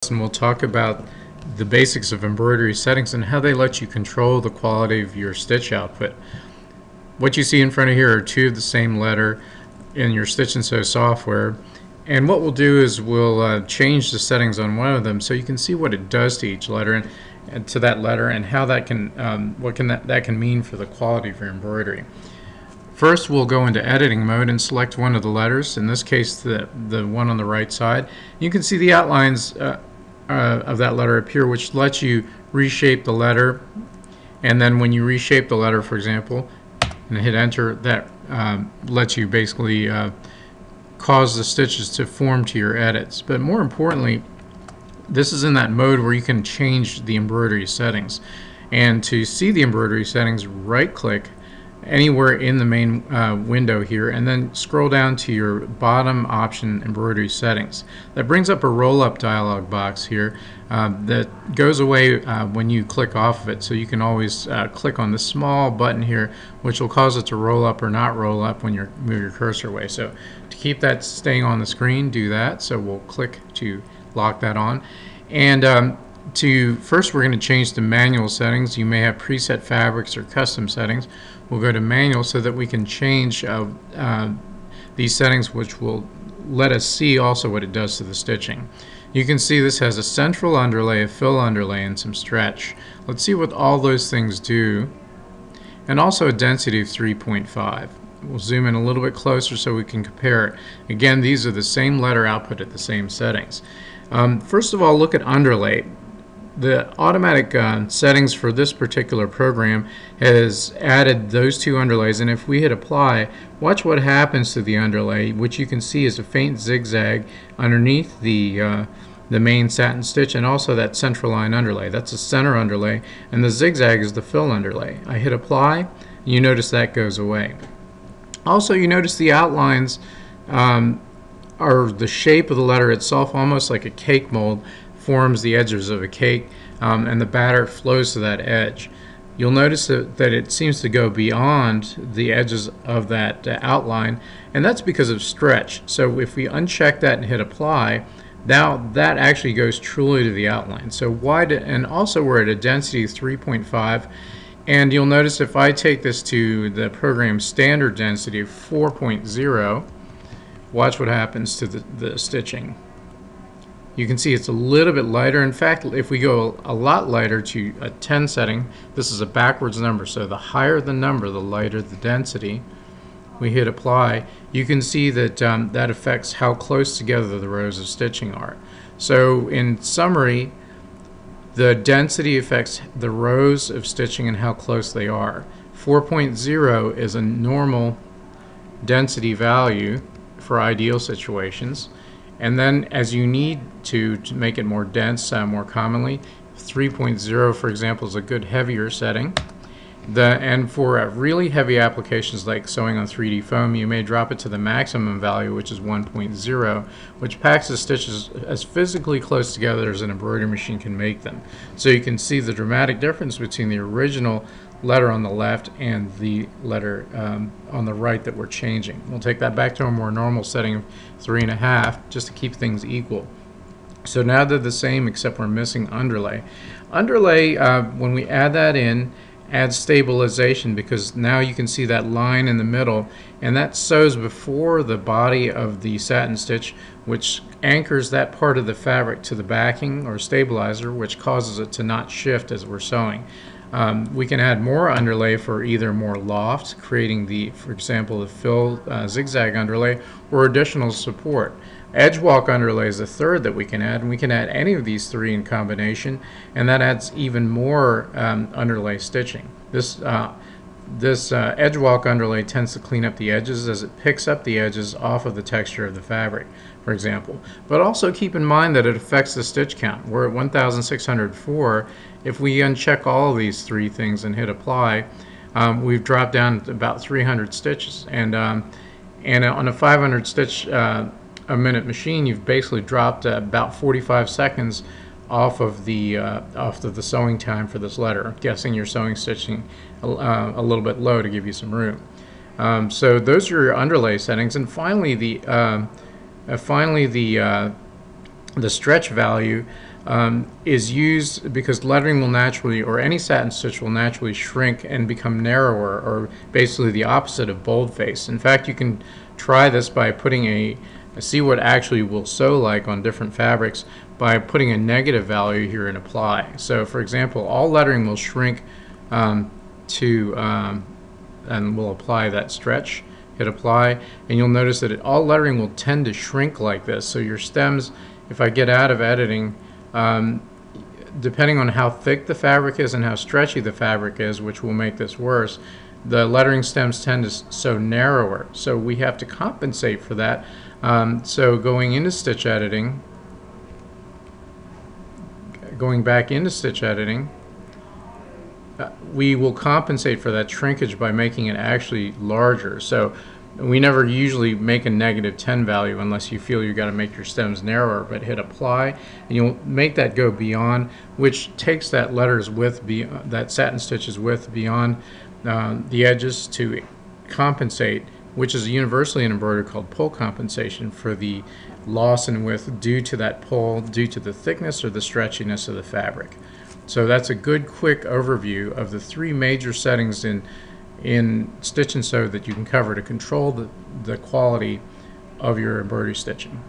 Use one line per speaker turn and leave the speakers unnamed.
And we'll talk about the basics of embroidery settings and how they let you control the quality of your stitch output. What you see in front of here are two of the same letter in your Stitch and Sew software, and what we'll do is we'll change the settings on one of them so you can see what it does to each letter and to that letter and how that can that can mean for the quality of your embroidery. First, we'll go into editing mode and select one of the letters, in this case the one on the right side. You can see the outlines of that letter appear, which lets you reshape the letter, and then when you reshape the letter, for example, and hit enter, that lets you basically cause the stitches to form to your edits. But more importantly, this is in that mode where you can change the embroidery settings. And to see the embroidery settings, right click anywhere in the main window here and then scroll down to your bottom option, embroidery settings. That brings up a roll-up dialog box here that goes away when you click off of it, so you can always click on the small button here, which will cause it to roll up or not roll up when you move your cursor away. So to keep that staying on the screen, do that. So we'll click to lock that on. And first we're going to change the manual settings. You may have preset fabrics or custom settings. We'll go to manual so that we can change these settings, which will let us see also what it does to the stitching. You can see this has a central underlay, a fill underlay, and some stretch. Let's see what all those things do. And also a density of 3.5. We'll zoom in a little bit closer so we can compare it. Again, these are the same letter output at the same settings. First of all, look at underlay. The automatic settings for this particular program has added those two underlays, and if we hit apply, watch what happens to the underlay, which you can see is a faint zigzag underneath the main satin stitch, and also that central line underlay. That's a center underlay, and the zigzag is the fill underlay. I hit apply, you notice that goes away. Also, you notice the outlines are the shape of the letter itself, almost like a cake mold forms the edges of a cake, and the batter flows to that edge. You'll notice that it seems to go beyond the edges of that outline, and that's because of stretch. So if we uncheck that and hit apply, now that actually goes truly to the outline. So and also we're at a density of 3.5, and you'll notice if I take this to the program's standard density of 4.0, watch what happens to the stitching. You can see it's a little bit lighter. In fact, if we go a lot lighter to a 10 setting, this is a backwards number, so the higher the number, the lighter the density. We hit apply, you can see that that affects how close together the rows of stitching are. So in summary, the density affects the rows of stitching and how close they are. 4.0 is a normal density value for ideal situations. And then as you need to make it more dense more commonly, 3.0 for example is a good heavier setting. And for really heavy applications like sewing on 3D foam, you may drop it to the maximum value, which is 1.0, which packs the stitches as physically close together as an embroidery machine can make them. So you can see the dramatic difference between the original letter on the left and the letter on the right that we're changing. We'll take that back to a more normal setting of 3.5 just to keep things equal. So now they're the same except we're missing underlay. Underlay, when we add that in, adds stabilization, because now you can see that line in the middle, and that sews before the body of the satin stitch, which anchors that part of the fabric to the backing or stabilizer, which causes it to not shift as we're sewing. We can add more underlay for either more loft, creating for example, the fill zigzag underlay, or additional support. Edgewalk underlay is the third that we can add, and we can add any of these three in combination, and that adds even more underlay stitching. This edgewalk underlay tends to clean up the edges as it picks up the edges off of the texture of the fabric, for example. But also keep in mind that it affects the stitch count. We're at 1,604. If we uncheck all of these three things and hit apply, we've dropped down to about 300 stitches. And on a 500 stitch a minute machine, you've basically dropped about 45 seconds off of the sewing time for this letter. I'm guessing you're sewing stitching a little bit low to give you some room. So those are your underlay settings, and finally the stretch value. is used because lettering will naturally, or any satin stitch will naturally shrink and become narrower, or basically the opposite of boldface. In fact, you can try this by putting see what actually will sew like on different fabrics by putting a negative value here and apply. So for example, all lettering will shrink and we'll apply that stretch, hit apply, and you'll notice that all lettering will tend to shrink like this. So your stems, if I get out of editing, depending on how thick the fabric is and how stretchy the fabric is, which will make this worse, the lettering stems tend to sew narrower. So we have to compensate for that. So going into stitch editing, going back into stitch editing, we will compensate for that shrinkage by making it actually larger. So we never usually make a -10 value unless you feel you've got to make your stems narrower, but hit apply and you'll make that go beyond, which takes that letter's width, that satin stitch's width beyond the edges to compensate, which is universally in embroidery called pull compensation, for the loss in width due to that pull, due to the thickness or the stretchiness of the fabric. So that's a good quick overview of the 3 major settings in Stitch and Sew that you can cover to control the quality of your embroidery stitching.